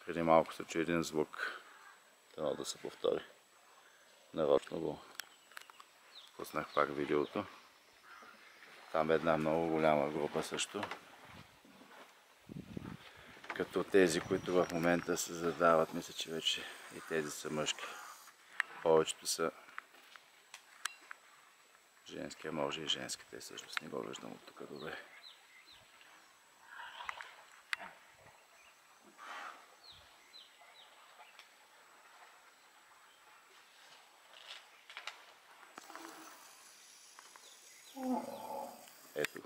Преди малко се чу един звук. Трябва да се повтори. Нарочно го пуснах пак видеото. Там е една много голяма група също. Като тези, които в момента се задават, мисля, че вече и тези са мъжки. Повечето са женски, а може и женски. Те всъщност не го виждам от тук добре. Ето.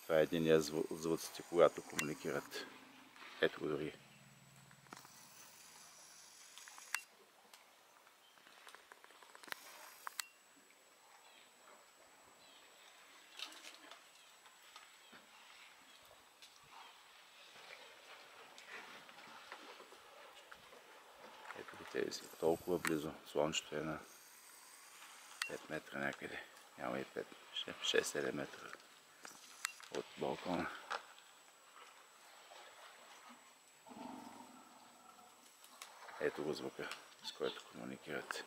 Това е единия звуците, когато комуникират. Ето го дори. Ето ги тези. Толкова близо. Слънчето е на 5 метра някъде. Няма и 5. 6-7 метра от балкона. Ето го звука, с който комуникират.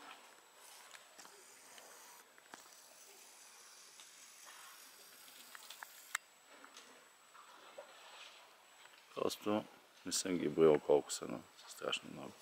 Просто не съм ги броил колко са, но са страшно много.